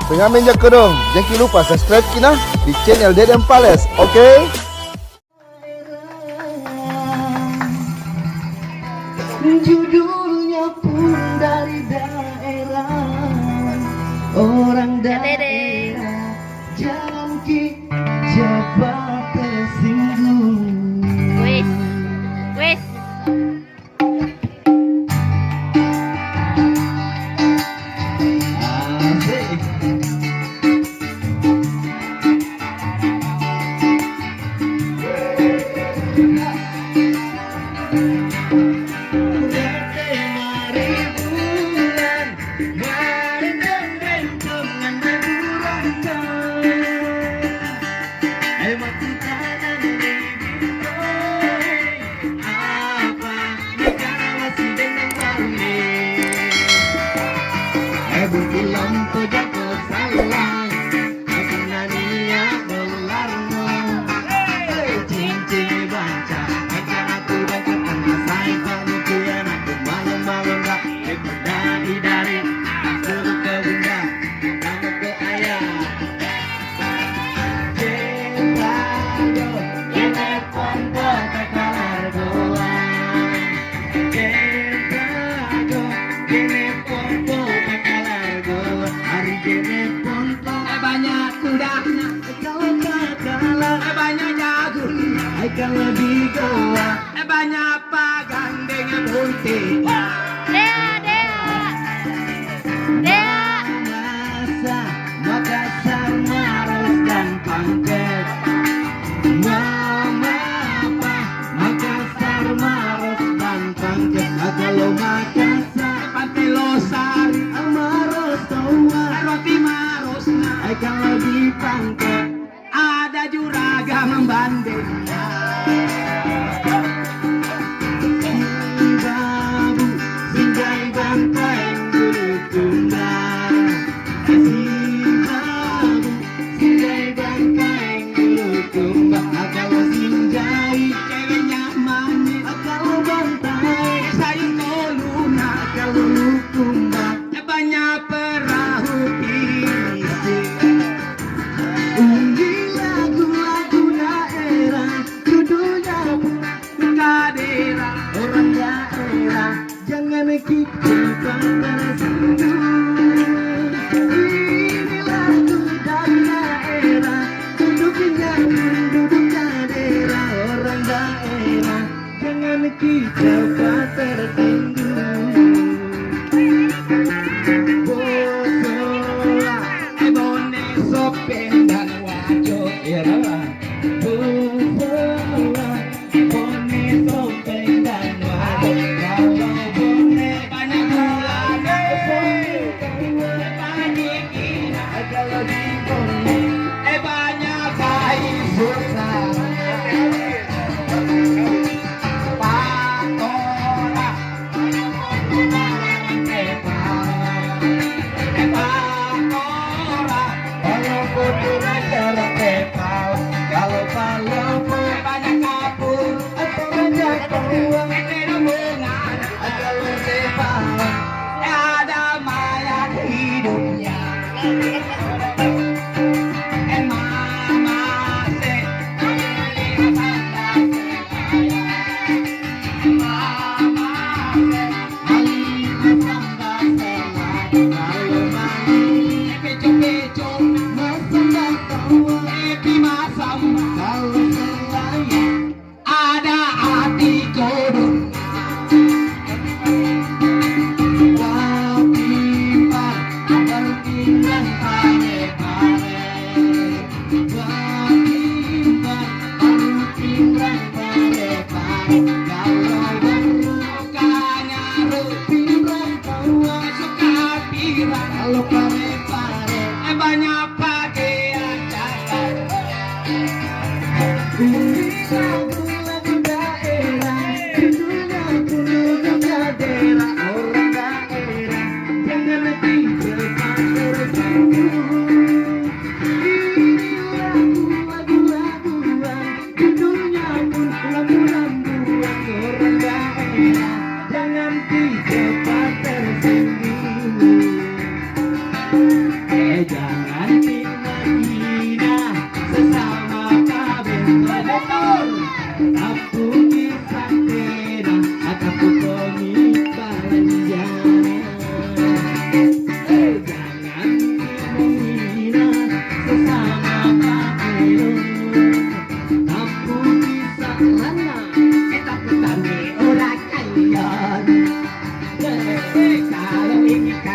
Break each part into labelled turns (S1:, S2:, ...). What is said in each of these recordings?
S1: pengamen jak dong. Jangan lupa subscribe kita di channel Dedem Pales, oke?
S2: Judulnya pun dari daerah, orang daerah, jangan cepat tersinggung.
S3: Wes, wes.
S2: Kan lebih goa, banyak pagandengnya putih. Makassar, Maros dan Pangkep. Mama apa? Makassar, Maros dan Pangkep. Kalau Makassar, Pantai Losari, Maros Tawa, roti Maros, kalau di Pangkep ada juragan bandeng.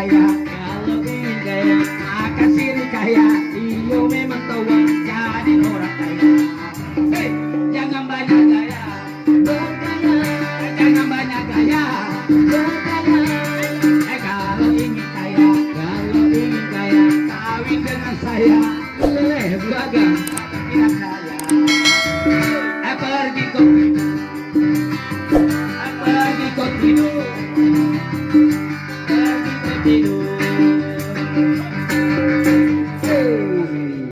S2: kaya. Kalau ingin kaya, maka sini kaya. Iyo memang tua, jadi orang kaya. Hei, jangan banyak gaya, bergaya. Jangan banyak gaya, bergaya. Kalau ingin kaya, kawin dengan saya. Belakang, tidak kaya. Pergi kau tidur, pergi kau tidur.